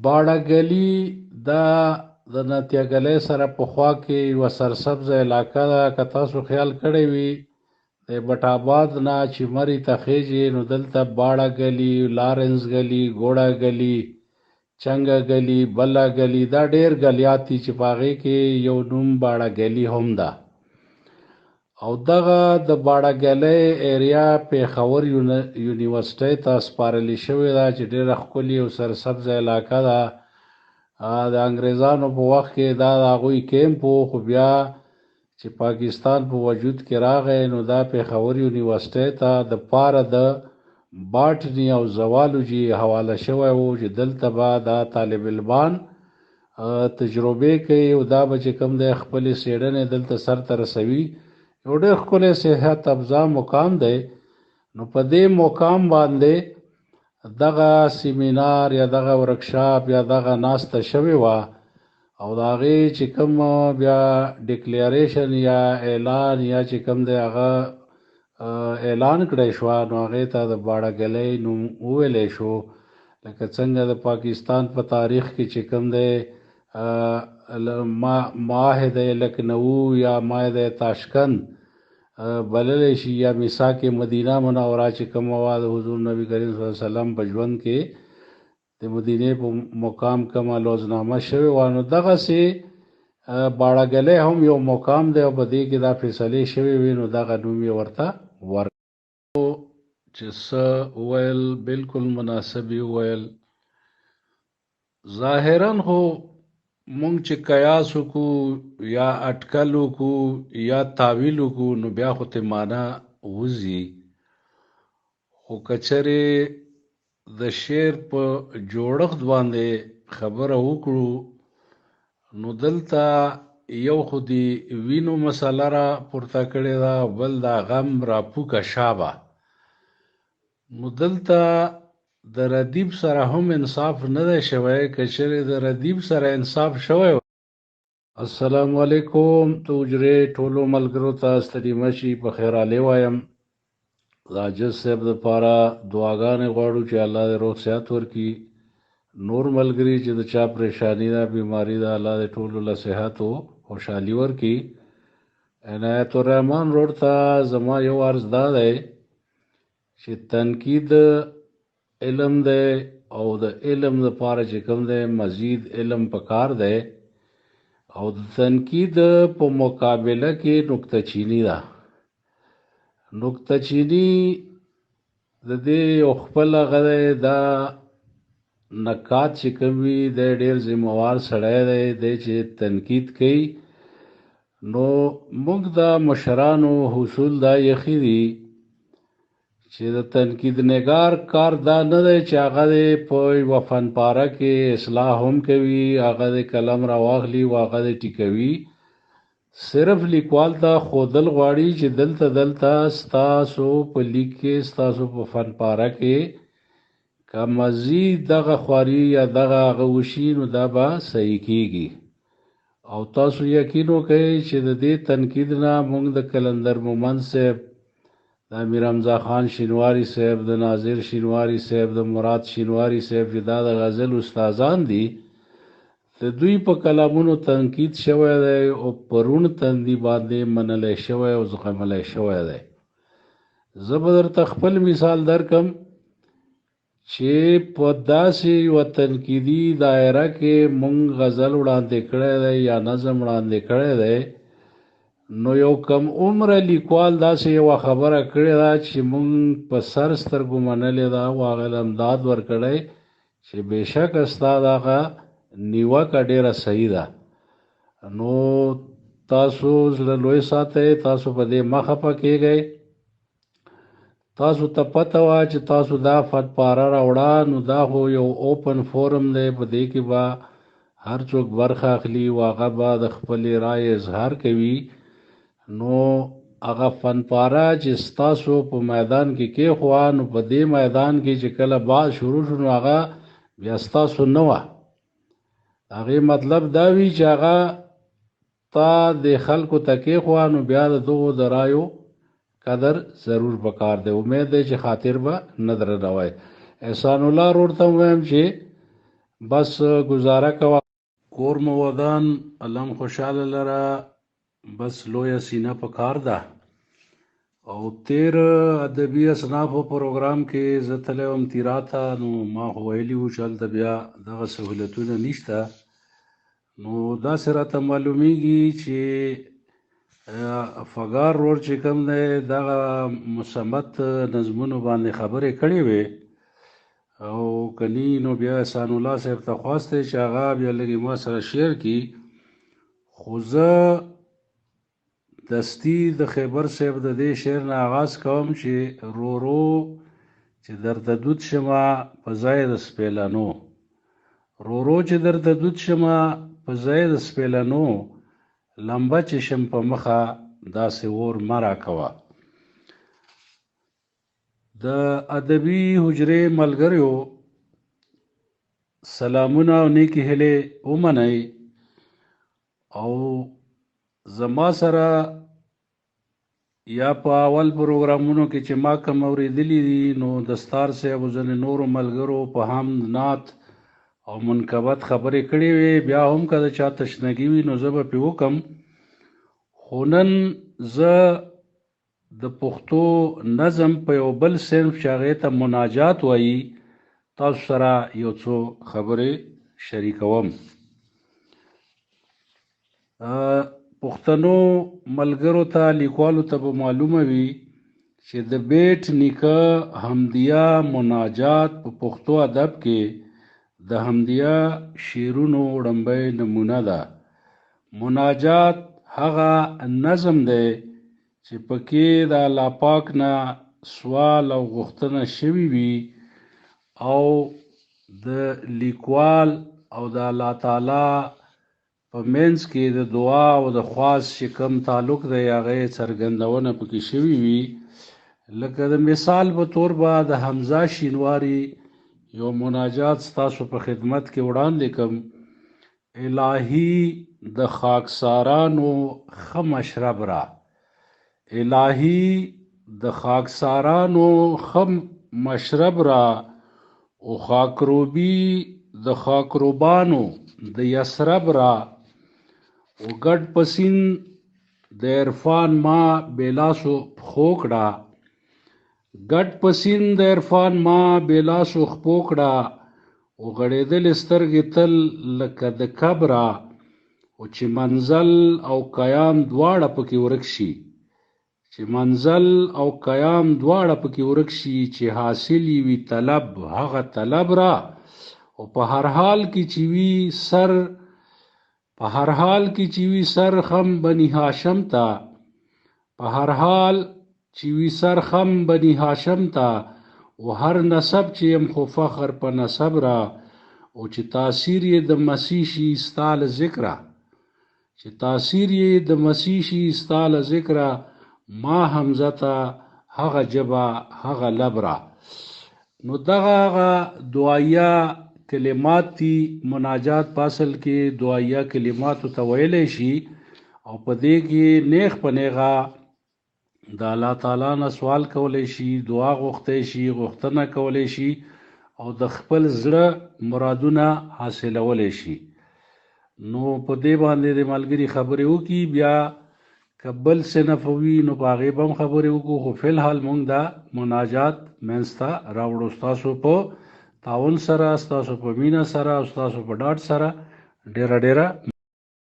باړه ګلي دا د نتیه ګلۍ سره په خوا کې یوه سرسبزه علاقه ده. که تاسو خیال کړی وي د بټ آباد نه چې مرې ته خیژې نو دلته باړه ګلي، لارنس ګلي، ګوړه ګلي، چنګه ګلي، بله ګلي، دا ډېر ګلیات دي چې په هغې کې یو نوم باړه ګلي هم ده. او دغه د باړه ګلۍ ایریا پېښور یونیورسټۍ ته سپارلې شوې ده چې ډېره ښکلې او سرسبزه علاقه ده. د انګریزانو په وخت کې دا د هغوی کیمپ و، خو بیا چې پاکستان په وجود کې راغی نو دا پېښور یونیورسټۍ ته د پاره د باټني او زوالوجي حواله شوی و چې دلته به دا طالب علمان تجربې کوي او دا به چې کوم دی خپلې څېړنې دلته سرته رسوي. یو ډېر ښکلی صحت افزا مقام دی. نو په دې مقام باندې دغه سیمینار یا دغه ورکشاپ یا دغه ناسته شوې وه او د هغې چې کوم بیا ډیکلیریشن یا اعلان یا چې کوم دی هغه اعلان کړی شوه نو هغې ته د باړه ګلۍ نوم وویلی شو. لکه څنګه د پاکستان په تاریخ کې چې کوم دی معاهده لکنهو یا معاهده تاشکند بللی شي یا میثاق مدینه منوره چې کومه وه د حضور نبي کریم صلی الله علیه وسلم په ژوند کې د مدینې په مقام کومه لوظنامه شوې وه نو دغسې باړه ګلۍ هم یو مقام دی او په دې کې دا فیصلې شوې وي نو دغه نوم یې ورته ورکړو چې څه وویل بلکل مناسب یې وویل. ظاهرا خو مونږ چې قیاس وکړو یا اټکل وکړو یا تاویل وکړو نو بیا خو ته معنا وځي، خو که چېرې د شعر په جوړښت باندې خبره وکړو نو دلته یو خو د وینو مسله را پورته کړې ده، بل دا غم را پوکه شابه. نو دلته د ردیف سره هم انصاف نه دی شوی. که چېرې د ردیف سره انصاف شوی. السلام علیکم. د حجرې ټولو ملګرو ته ستړي مه شئ، په خیرالې وایم. د عاجز صاحب دپاره دعاګانې غواړو چې الله دې روغ صحت ورکړي. نور ملګري چې د چا پریشاني ده بیماري ده الله دې ټولو له صحت او خوشحالي ورکړي. عنایت الرحمن روډ ته زما یو عرض دا دی چې تنقید علم دی او د علم دپاره چې کوم دی مزید علم پکار دی او د تنقید په مقابله کې نکته چینی ده. نکته چینی د دې یو خپل هغه دی، دا نکات چې کوم وي دی ډېر ذمهوار سړی دی چې تنقید کوي. نو موږ د مشرانو حصول دا یخي دي چې د تنقید نګار کار دا نه دی چې هغه دی په یوه فنپاره کې اصلاح هم کوي، هغه د قلم را واخلي او هغه د ټیکوي. صرف لیکوال ته ښودل غواړي چې دلته ستاسو په لیک کې ستاسو په فنپاره کې که مزید دغه خواري یا دغه هغه وشي نو دا به صحیح کیږي. او تاسو یقین وکړئ چې د دې تنقید نه موږ د قلندر مومند صاحب، د امیر حمزه خان شینواري صاحب، د ناظر شینواري صاحب، د مراد شینواري صاحب چې دا د غزل استادان دي، د دوی په کلامونو تنقید شوی دی او په روڼ تندي باندې منلی شوی او زغملی شوی دی. زه به درته خپل مثال درکم چې په داسې یوه تنقیدي دایره کې مونږ غزل وړاندې کړی دی یا نظم وړاندې کړی دی نو یو کم عمره لیکوال داسې یوه خبره کړې ده چې مونږ په سر سترګو منلې ده او هغه له امداد ورکړی چې بېشکه ستا دغه نیوکه ډېره صحیح ده. نو تاسو زړه لوی ساتئ، تاسو په دې مه خفه کیږئ. تاسو ته پته وه چې تاسو دا فنپاره راوړه نو دا خو یو اوپن فورم دی، په دې کې به هر څوک برخه اخلي او هغه به د خپلې رایې اظهار کوي. نو هغه فنپاره چې ستاسو په میدان کې کېښوه نو په دې میدان کې چې کله بعد شروع شو نو هغه بیا ستاسو نه وه. هغې مطلب دا وي چې هغه تا د خلکو ته کېښوه نو بیا د دغو د رایو قدر ضرور پکار دی. امید دی چې خاطر به نه درنوئ. احسان الله روډ ته وایم چې بس گزاره کوه کور مو ودان لم خوشاله لره بس لویه سینه په کار ده او تیر ادبي اصنافو پروګرام کې زه تللی وم تیرا ته نو ما خو ویلي وو چې هلته بیا دغه سهولتونه نشته نو داسې راته معلومیږي چې فګار روډ چې کوم دی دغه مصمت نظمونو باندې خبرې کړې وې او کني نو بیا احسان الله صاحب ته خواست دی چې هغه بیا لږې ما سره شیر کړي خو زه دستي د خیبر صاحب د دې شعر نه آغاز کوم چې رو رو چې درته دود شمه په ځای د سپیلنو رو رو چې درته دود شمه په ځای د سپیلنو لمبه چې شم په مخه داسې اور مه راکوه د ادبي حجرې ملګریو سلامونه او نیکې هیلې ومنئ او زما سره یا په اول پروګرامونو کې چې ما کوم اورېدلي دي نو دستار صاحب او ځینې نورو ملګرو په حمد نعت او منقبت خبرې کړې وې بیا هم که د چا تشنګي وي نو زه به پرې وکړم خو نن زه د پښتو نظم په یو بل صنف چې هغې ته مناجات وایي تاسو سره یو څو خبرې شریکوم پښتنو ملګرو ته لیکوالو ته به معلومه وي چې د بیټ نیکه حمدیه مناجات په پښتو ادب کې د حمدیه شعرونو وړاندې نمونه ده مناجات هغه نظم دی چې پکې د الله پاک نه سوال او غوښتنه شوي وي او د لیکوال او د الله تعالی په منځ کې د دعا او د خواست چې کوم تعلق دی هغې څرګندونه پکې شوي وي لکه د مثال په طور به د حمزه شینواري یو مناجات ستاسو په خدمت کې وړاندې کوم الهي د خاکسارانو ښه مشرب را الهي د خاکسارانو ښه مشرب را او خاکروبي د خاکروبانو د یسرب را او ګډ پسین د عرفان ما بلاسو پخو کړه ګډ پسین د عرفان ما بلاسو خپو کړه او غړېدلې سترګې تل لکه د کبره او چې منزل او قیام دواړه پکې ورک شي چې منزل او قیام دواړه پکې ورک شي چې حاصل وي طلب هغه طلب را او په هر حال کې چې وي سر په هر حال کې چې وي سر خم بني هاشم ته په هر حال چې وي سر خم بني هاشم ته او هر نسب چې یم خو فخر په نسب را او چې تاثیر یې د مسیح شي ستا له ذکره چې تاثیر یې د مسیح شي ستا له ذکره ما حمزه ته هغه ژبه هغه لب را نو دغه هغه دعایه کلمات دي مناجات په اصل کې دعایه کلماتو ته ویلی شي او په دې کې نیغ په نیغه د الله تعالی نه سوال کولی شي دعا غوښتی شي غوښتنه کولی شي او د خپل زړه مرادونه حاصلولی شي نو په دې باندې د ملګري خبرې وکړي بیا که بل صنف وي نو په هغې به هم خبرې وکړو خو فی الحال موږ دا مناجات منځ ته راوړو ستاسو په تعاون سره ستاسو په مینه سره او ستاسو په ډاډ سره ډیره